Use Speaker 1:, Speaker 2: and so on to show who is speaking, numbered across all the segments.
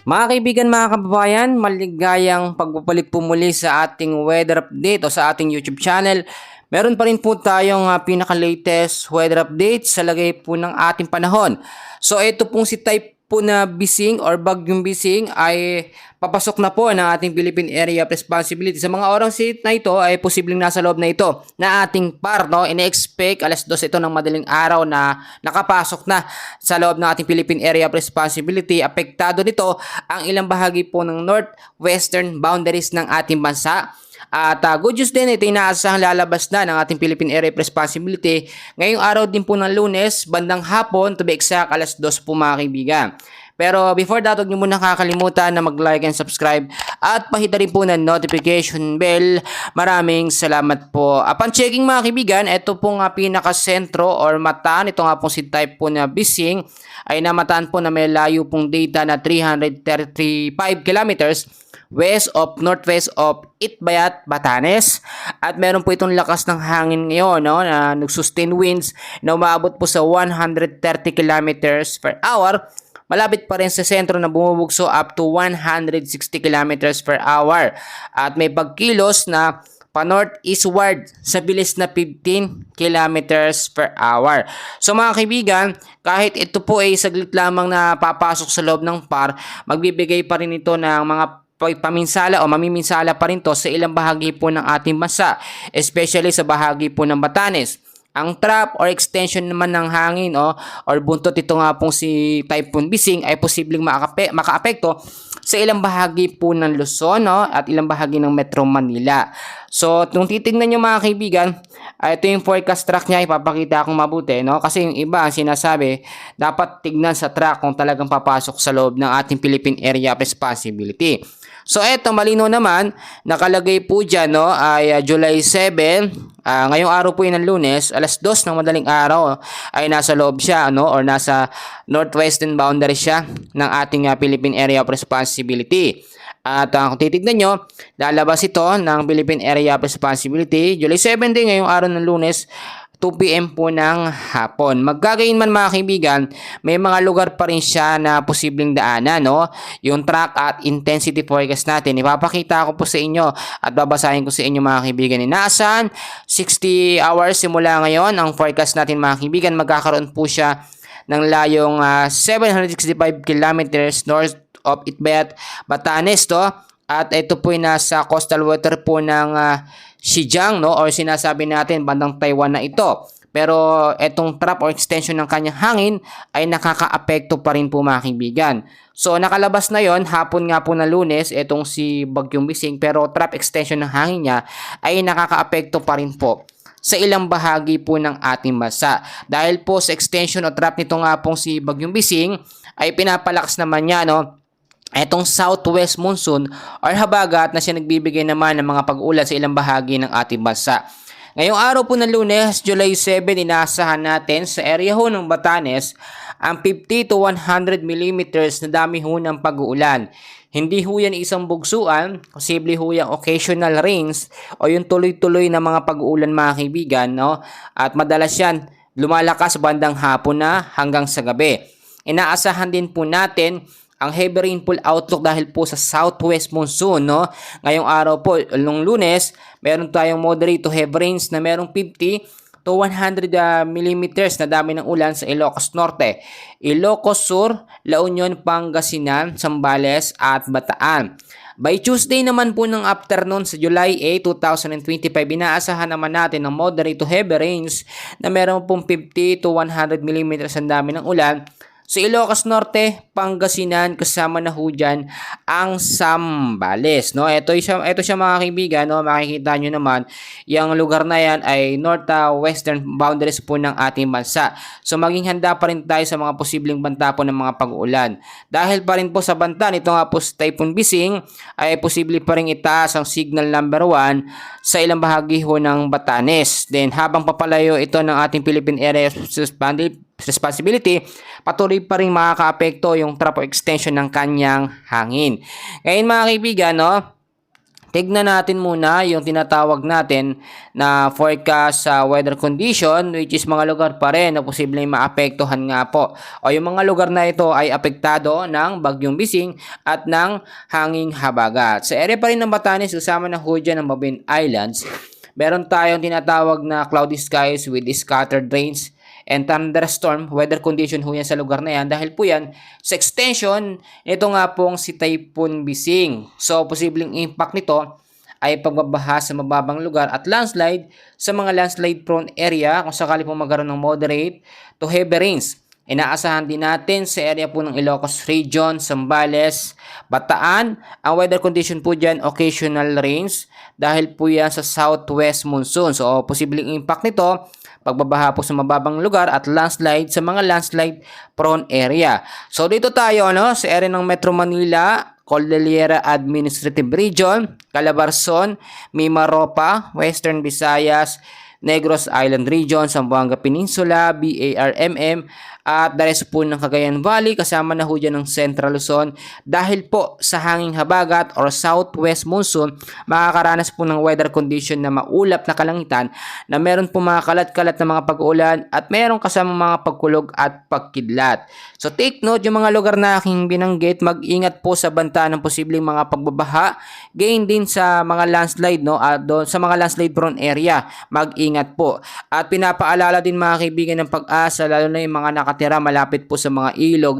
Speaker 1: Mga kaibigan, mga kababayan, maligayang pagbabalik po muli sa ating weather update o sa ating YouTube channel. Meron pa rin po tayong pinaka-latest weather update sa lagay po ng ating panahon. So ito pong si type po na Bising or Bagyong Bising ay papasok na po ng ating Philippine Area of Responsibility. Sa mga orang na ito ay posibleng nasa loob na ito na ating par, no? Ine-expect alas 2 ito ng madaling araw na nakapasok na sa loob ng ating Philippine Area of Responsibility. Apektado nito ang ilang bahagi po ng northwestern boundaries ng ating bansa. At good news din, ito inaasahang lalabas na ng ating Philippine Area of Responsibility ngayong araw din po ng Lunes, bandang hapon, to be exact, alas 2 po mga kaibigan. Pero before that, huwag nyo muna kakalimutan na mag-like and subscribe at pahita rin po ng notification bell. Maraming salamat po. Upon checking mga kaibigan, ito pong pinaka-sentro or mata, ito nga pong si type po na Bising, ay namataan po na may layo pong data na 335 kilometers west of northwest of Itbayat, Batanes. At meron po itong lakas ng hangin ngayon, no, na nag-sustain winds na umaabot po sa 130 kilometers per hour. Malapit pa rin sa sentro na bumubugso up to 160 kilometers per hour. At may pagkilos na pa-northeastward sa bilis na 15 kilometers per hour. So mga kaibigan, kahit ito po ay saglit lamang na papasok sa loob ng par, magbibigay pa rin ito ng mga paminsala o mamiminsala pa rin to sa ilang bahagi po ng ating bansa, especially sa bahagi po ng Batanes. Ang trap or extension naman ng hangin or buntot ito nga pong si Typhoon Bising ay posibleng makaapekto sa ilang bahagi po ng Luzon at ilang bahagi ng Metro Manila. So, kung titignan nyo mga kaibigan, ito yung forecast track niya, ipapakita akong mabuti, no? Kasi yung iba ang sinasabi, dapat tignan sa track kung talagang papasok sa loob ng ating Philippine Area of Responsibility. So eto, malino naman, nakalagay po dyan ay July 7, ngayong araw po yun ng Lunes, alas 2 ng madaling araw ay nasa loob siya or nasa northwestern boundary siya ng ating Philippine Area of Responsibility. At kung titignan nyo, lalabas ito ng Philippine Area of Responsibility July 7 din ngayong araw ng Lunes, 2 PM po ng hapon. Magkagayon man mga kaibigan, may mga lugar pa rin siya na posibleng daanan, yung track at intensity forecast natin. Ipapakita ko po sa inyo at babasahin ko sa inyo mga kaibigan. Inaasahan, 60 hours simula ngayon ang forecast natin mga kaibigan. Magkakaroon po siya ng layong 765 kilometers north of Itbayat, Batanes At ito po ay nasa coastal water po ng Xinjiang or sinasabi natin bandang Taiwan na ito. Pero etong trap or extension ng kanyang hangin ay nakakaapekto pa rin po mga kaibigan. So nakalabas na yon hapon nga po na Lunes itong si Bagyong Bising, pero trap extension ng hangin niya ay nakakaapekto pa rin po sa ilang bahagi po ng ating bansa. Dahil po sa extension o trap nito nga pong si Bagyong Bising ay pinapalakas naman niya etong southwest monsoon or habagat na siya nagbibigay naman ng mga pag-ulan sa ilang bahagi ng ating bansa. Ngayong araw po ng Lunes, July 7, inaasahan natin sa area ho ng Batanes ang 50 to 100 millimeters na dami ho ng pag-uulan. Hindi ho yan isang bugsuan, posible ho yung occasional rains o yung tuloy-tuloy na mga pag-uulan mga kaibigan. At madalas yan lumalakas bandang hapon na hanggang sa gabi. Inaasahan din po natin ang heavy rainfall outlook dahil po sa southwest monsoon. Ngayong araw po, nung Lunes, meron tayong moderate to heavy rains na merong 50 to 100 millimeters na dami ng ulan sa Ilocos Norte, Ilocos Sur, La Union, Pangasinan, Zambales at Bataan. By Tuesday naman po ng afternoon sa July 8, 2025, inaasahan naman natin ng moderate to heavy rains na meron pong 50 to 100 millimeters ang dami ng ulan sa Ilocos Norte, Pangasinan, kasama na ho dyan ang Zambales. Ito siya mga kaibigan. Makikita nyo naman, yung lugar na yan ay north-western boundaries po ng ating bansa. So maging handa pa rin tayo sa mga posibleng banta po ng mga pag-uulan. Dahil pa rin po sa banta, ito nga po sa Typhoon Bising, ay posible pa rin itaas ang signal number 1 sa ilang bahagi ho ng Batanes. Then habang papalayo ito ng ating Philippine Area of Responsibility, patuloy pa rin makakaapekto yung trap extension ng kanyang hangin. Ngayon mga kaibigan, tignan natin muna yung tinatawag natin na forecast sa weather condition, which is mga lugar pa rin na posibleng maapektuhan nga po. O yung mga lugar na ito ay apektado ng Bagyong Bising at ng hanging habagat. Sa area pa rin ng Batanes, kasama na ho dyan ng Mabini Islands, meron tayong tinatawag na cloudy skies with scattered rains and thunderstorm weather condition ho yan sa lugar na yan, dahil po yan sa extension ito nga pong si Typhoon Bising. So posibleng impact nito ay pagbabaha sa mababang lugar at landslide sa mga landslide prone area kung sakali po magkaroon ng moderate to heavy rains. Inaasahan din natin sa area po ng Ilocos Region, Zambales, Bataan, ang weather condition po dyan occasional rains dahil po yan sa southwest monsoon. So posibleng impact nito pagbabaha po sa mababang lugar at landslide sa mga landslide prone area. So dito tayo sa area ng Metro Manila, Cordillera Administrative Region, Calabarzon, Mimaropa, Western Visayas, Negros Island Region, Zamboanga Peninsula, BARMM, at the rest po ng Cagayan Valley, kasama na ho dyan ng Central Luzon. Dahil po sa hanging habagat or southwest monsoon, makakaranas po ng weather condition na maulap na kalangitan na meron po mga kalat-kalat na mga pag-uulan at meron kasama mga pagkulog at pagkidlat. So take note, yung mga lugar na aking binanggit, mag-ingat po sa banta ng posibleng mga pagbabaha, gain din sa mga landslide, sa mga landslide prone area, mag-ingat po. At pinapaalala din mga kaibigan ng Pag-asa, lalo na yung mga nakatira malapit po sa mga ilog,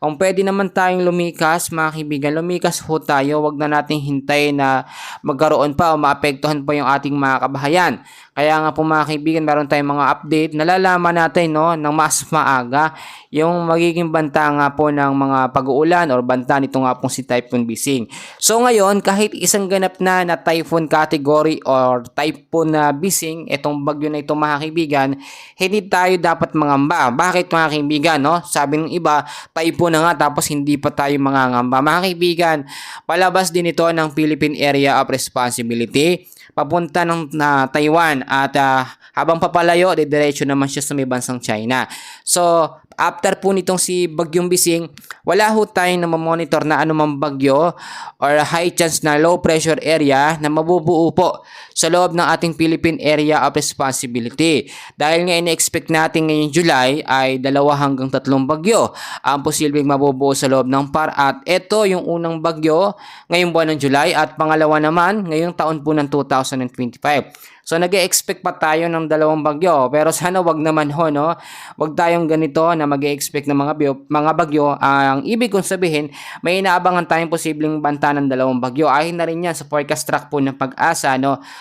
Speaker 1: kung pwede naman tayong lumikas, mga kaibigan, lumikas ho tayo. Wag na nating hintayin na magkaroon pa o maapektuhan pa yung ating mga kabahayan. Kaya nga po mga kaibigan, meron tayong mga update. Nalalaman natin ng mas maaga yung magiging banta nga po ng mga pag-uulan or banta nito nga pong si Typhoon Bising. So ngayon, kahit isang ganap na typhoon category or typhoon na Bising, itong bagyo na ito mga kaibigan, hindi tayo dapat mangamba. Bakit mga kaibigan? Sabi ng iba, typhoon na nga tapos hindi pa tayo mangangamba. Mga kaibigan, palabas din ito ng Philippine Area of Responsibility papunta ng Taiwan at habang papalayo, diretso naman siya sa may bansang China. So, after po nitong si Bagyong Bising, wala ho tayong namamonitor na anumang bagyo or high chance na low pressure area na mabubuo po sa loob ng ating Philippine Area of Responsibility. Dahil nga ina-expect natin ngayong July ay 2 hanggang 3 bagyo ang posibleng mabubuo sa loob ng PAR, at ito yung unang bagyo ngayong buwan ng July at pangalawa naman ngayong taon po ng 2025. So nag-e-expect pa tayo ng 2 bagyo, pero sana wag naman wag tayong ganito na mag-e-expect ng mga bagyo. Ang ibig kong sabihin, may inaabangan tayong posibleng banta ng 2 bagyo. Ayon na rin yan sa forecast track po ng Pag-asa,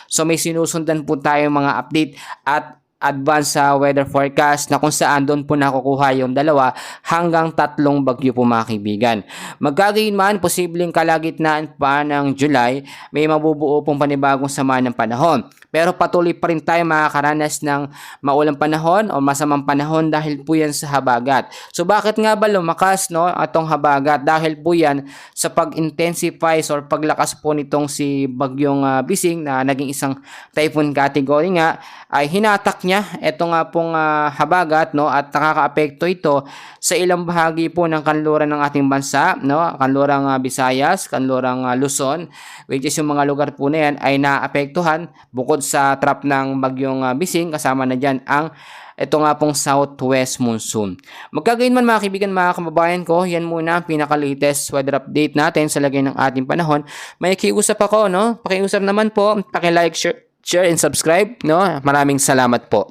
Speaker 1: So may sinusundan po tayong mga update at advance sa weather forecast na kung saan doon po nakukuha yung 2 hanggang 3 bagyo po mga kaibigan. Magkagayon man, posibleng kalagitnaan pa ng July, may mabubuo pong panibagong sama ng panahon. Pero patuloy pa rin tayo makakaranas ng maulang panahon o masamang panahon dahil po yan sa habagat. So bakit nga ba lumakas atong habagat? Dahil po yan sa pag-intensify or paglakas po nitong si Bagyong Bising na naging isang typhoon category nga, ay hinatak niya ito nga pong habagat at nakakaapekto ito sa ilang bahagi po ng kanluran ng ating bansa, kanlurang Visayas, kanlurang Luzon, which is yung mga lugar po na yan ay naapektuhan bukod sa trap ng Bagyong Bising, kasama na dyan ang ito nga pong southwest monsoon. Magkagayon man mga kaibigan, mga kababayan ko, yan muna ang pinaka-latest weather update natin sa lagay ng ating panahon. May kiusap ako, pakiusap naman po, paki-like, share and subscribe, Maraming salamat po.